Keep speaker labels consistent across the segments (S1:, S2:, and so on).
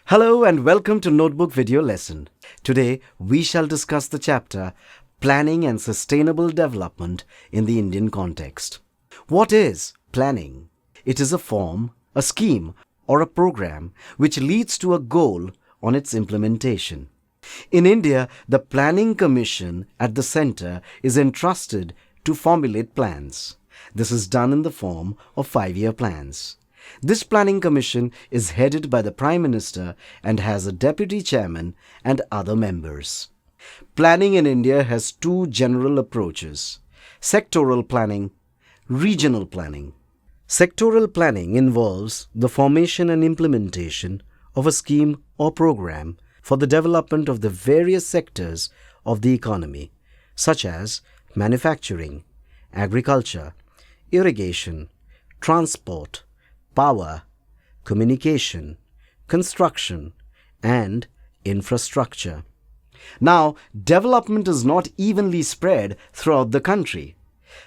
S1: Hello and welcome to Notebook Video Lesson. Today we shall discuss the chapter Planning and Sustainable Development in the Indian Context. What is planning? It is a form, a scheme, or a program which leads to a goal on its implementation. In India, the Planning Commission at the center is entrusted to formulate plans. This is done in the form of 5-year plans. This Planning Commission is headed by the Prime Minister and has a Deputy Chairman and other members. Planning in India has two general approaches: sectoral planning, regional planning. Sectoral planning involves the formation and implementation of a scheme or program for the development of the various sectors of the economy, such as manufacturing, agriculture, irrigation, transport, power, communication, construction, and infrastructure. Now, development is not evenly spread throughout the country.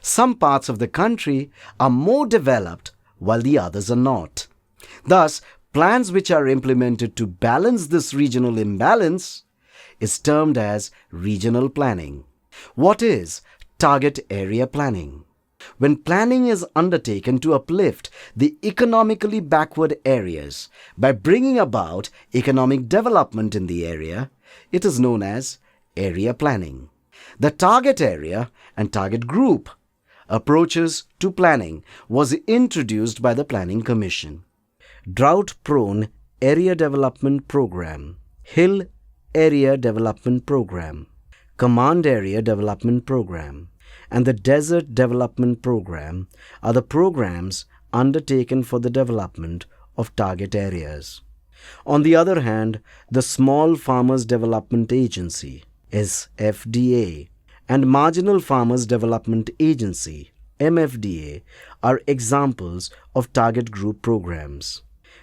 S1: Some parts of the country are more developed while the others are not. Thus, plans which are implemented to balance this regional imbalance is termed as regional planning. What is target area planning? When planning is undertaken to uplift the economically backward areas by bringing about economic development in the area, it is known as area planning. The target area and target group approaches to planning was introduced by the Planning Commission. Drought-prone Area Development Program, Hill Area Development Program, Command Area Development Program, and the Desert Development Program are the programs undertaken for the development of target areas. On the other hand, the Small Farmers Development Agency (SFDA) and Marginal Farmers Development Agency (MFDA) are examples of target group programs.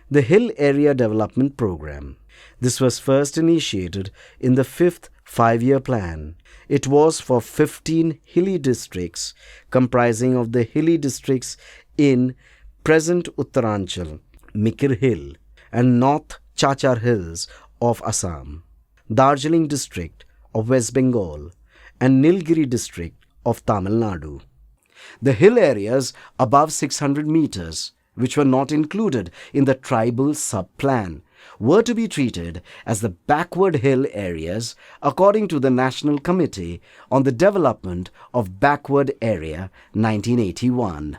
S1: The Hill Area Development Program. This was first initiated in the 5th 5-year plan. It was for 15 hilly districts comprising of the hilly districts in present Uttaranchal, Mikir Hill, and North Chachar Hills of Assam, Darjeeling district of West Bengal, and Nilgiri district of Tamil Nadu. The hill areas above 600 meters, which were not included in the tribal sub-plan, were to be treated as the backward hill areas according to the National Committee on the Development of Backward Area 1981.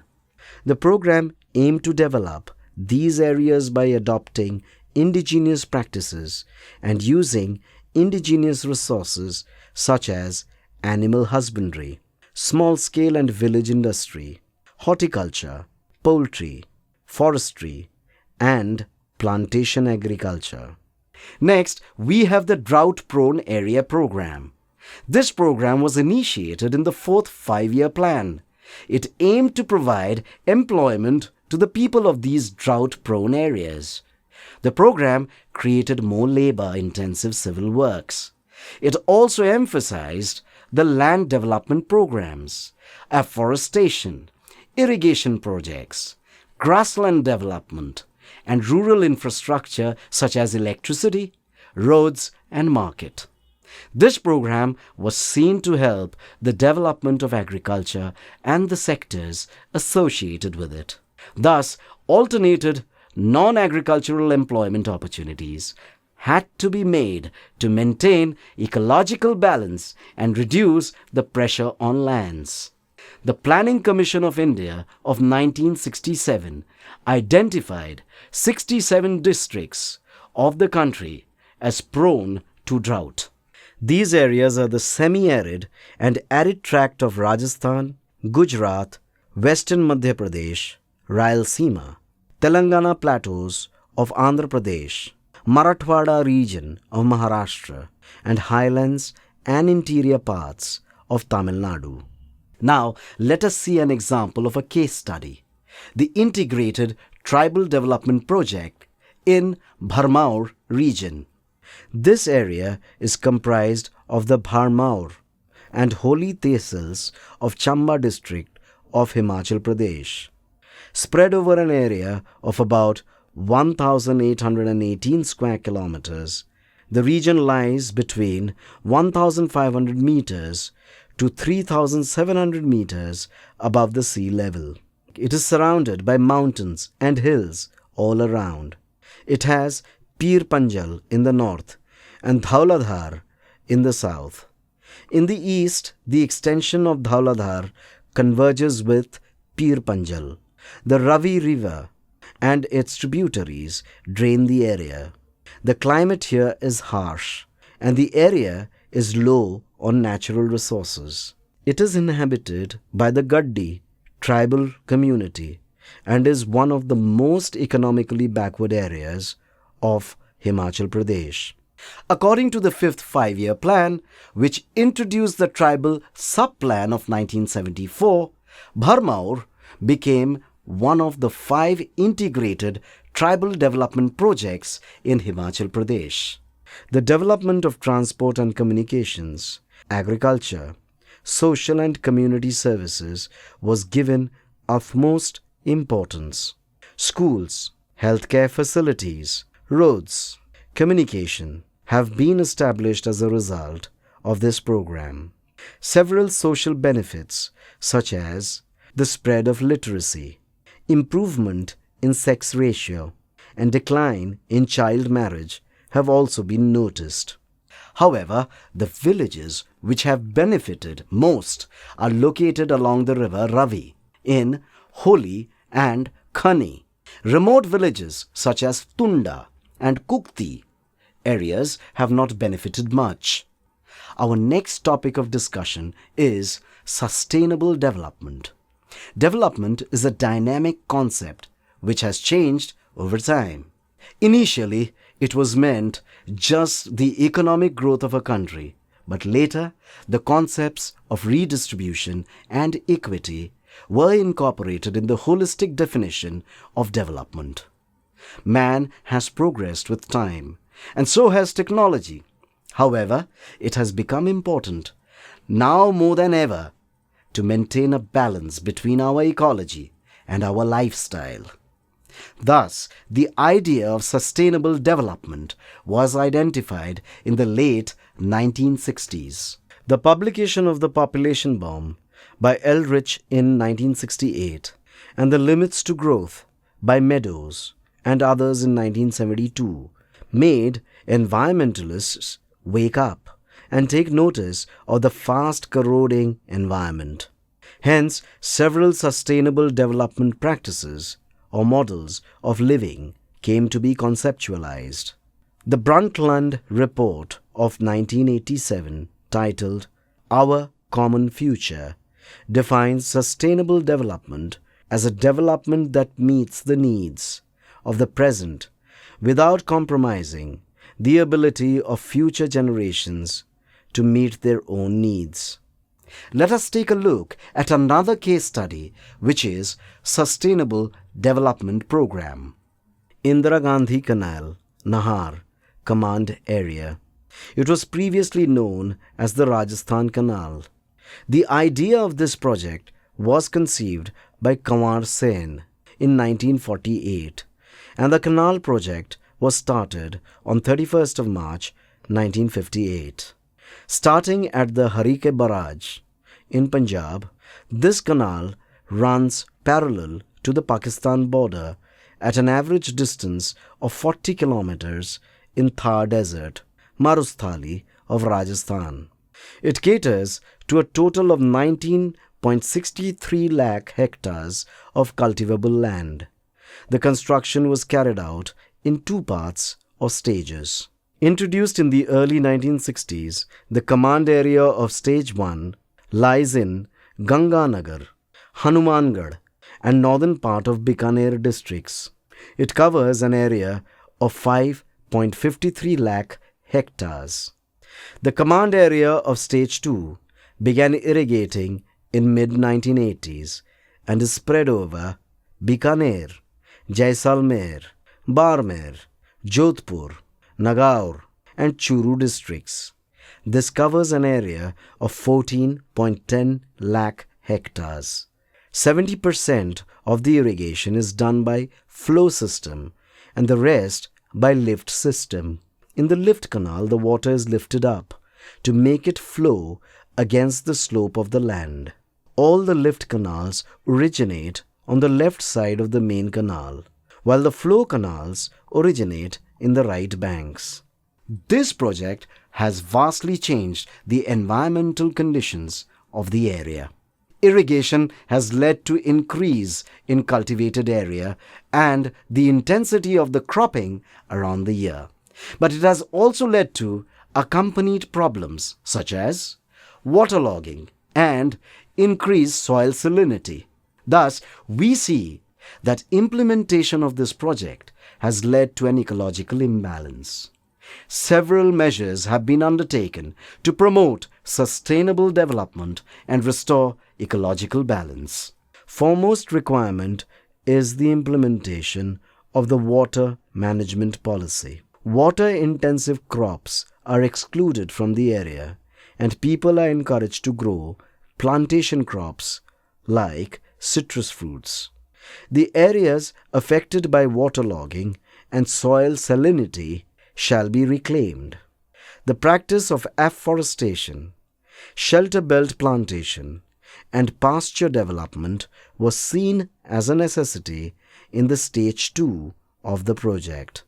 S1: The program aimed to develop these areas by adopting indigenous practices and using indigenous resources such as animal husbandry, small-scale and village industry, horticulture, poultry, forestry, and plantation agriculture. Next, we have the Drought-Prone Area Program. This program was initiated in the 4th 5-year plan. It aimed to provide employment to the people of these drought-prone areas. The program created more labor-intensive civil works. It also emphasized the land development programs, afforestation, irrigation projects, grassland development, and rural infrastructure such as electricity, roads, and market. This program was seen to help the development of agriculture and the sectors associated with it. Thus, alternated non-agricultural employment opportunities had to be made to maintain ecological balance and reduce the pressure on lands. The Planning Commission of India of 1967 identified 67 districts of the country as prone to drought. These areas are the semi-arid and arid tract of Rajasthan, Gujarat, Western Madhya Pradesh, Rayalaseema, Telangana plateaus of Andhra Pradesh, Marathwada region of Maharashtra, and highlands and interior parts of Tamil Nadu. Now, let us see an example of a case study. The Integrated Tribal Development Project in Bharmaur region. This area is comprised of the Bharmaur and Holy Tehsils of Chamba district of Himachal Pradesh, spread over an area of about 1,818 square kilometers. The region lies between 1,500 meters to 3,700 meters above the sea level. It is surrounded by mountains and hills all around. It has Pir Panjal in the north and Dhauladhar in the south. In the east, the extension of Dhauladhar converges with Pir Panjal. The Ravi River and its tributaries drain the area. The climate here is harsh and the area is low on natural resources. It is inhabited by the Gaddi tribal community and is one of the most economically backward areas of Himachal Pradesh. According to the 5th Five-Year Plan, which introduced the tribal sub-plan of 1974, Bharmaur became one of the 5 integrated tribal development projects in Himachal Pradesh. The development of transport and communications, agriculture, social and community services was given utmost importance. Schools, healthcare facilities, roads, communication have been established as a result of this program. Several social benefits such as the spread of literacy, improvement in sex ratio, and decline in child marriage have also been noticed. However, the villages which have benefited most are located along the river Ravi in Holi and Khani. Remote villages such as Tunda and Kukti areas have not benefited much. Our next topic of discussion is sustainable development. Development is a dynamic concept which has changed over time. Initially, it was meant just the economic growth of a country, but later the concepts of redistribution and equity were incorporated in the holistic definition of development. Man has progressed with time, and so has technology. However, it has become important, now more than ever, to maintain a balance between our ecology and our lifestyle. Thus, the idea of sustainable development was identified in the late 1960s. The publication of The Population Bomb by Eldridge in 1968 and The Limits to Growth by Meadows and others in 1972 made environmentalists wake up and take notice of the fast corroding environment. Hence, several sustainable development practices or models of living came to be conceptualized. The Brundtland Report of 1987, titled Our Common Future, defines sustainable development as a development that meets the needs of the present without compromising the ability of future generations to meet their own needs. Let us take a look at another case study, which is Sustainable Development Program. Indira Gandhi Canal, Nahar, Command Area. It was previously known as the Rajasthan Canal. The idea of this project was conceived by Kanwar Sen in 1948, and the canal project was started on 31st of March 1958. Starting at the Harike Barrage in Punjab, this canal runs parallel to the Pakistan border at an average distance of 40 kilometers in Thar Desert, Marusthali of Rajasthan. It caters to a total of 19.63 lakh hectares of cultivable land. The construction was carried out in 2 parts or stages. Introduced in the early 1960s, the command area of Stage 1 lies in Ganganagar, Hanumangarh and northern part of Bikaner districts. It covers an area of 5.53 lakh hectares. The command area of Stage 2 began irrigating in mid-1980s and is spread over Bikaner, Jaisalmer, Barmer, Jodhpur, Nagaur and Churu districts. This covers an area of 14.10 lakh hectares. 70% of the irrigation is done by flow system and the rest by lift system. In the lift canal, the water is lifted up to make it flow against the slope of the land. All the lift canals originate on the left side of the main canal, while the flow canals originate in the right banks. This project has vastly changed the environmental conditions of the area. Irrigation has led to increase in cultivated area and the intensity of the cropping around the year. But it has also led to accompanied problems such as waterlogging and increased soil salinity. Thus, we see that implementation of this project has led to an ecological imbalance. Several measures have been undertaken to promote sustainable development and restore ecological balance. Foremost requirement is the implementation of the water management policy. Water-intensive crops are excluded from the area, and people are encouraged to grow plantation crops like citrus fruits. The areas affected by waterlogging and soil salinity shall be reclaimed. The practice of afforestation, shelter belt plantation, and pasture development was seen as a necessity in the stage 2 of the project.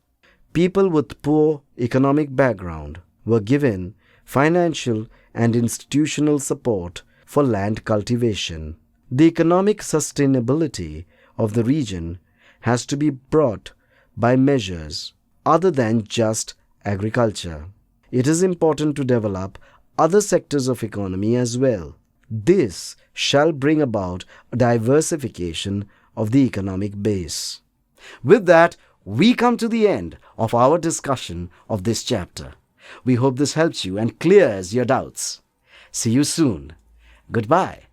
S1: People with poor economic background were given financial and institutional support for land cultivation. The economic sustainability of the region has to be brought by measures other than just agriculture. It is important to develop other sectors of economy as well. This shall bring about a diversification of the economic base. With that, we come to the end of our discussion of this chapter. We hope this helps you and clears your doubts. See you soon. Goodbye.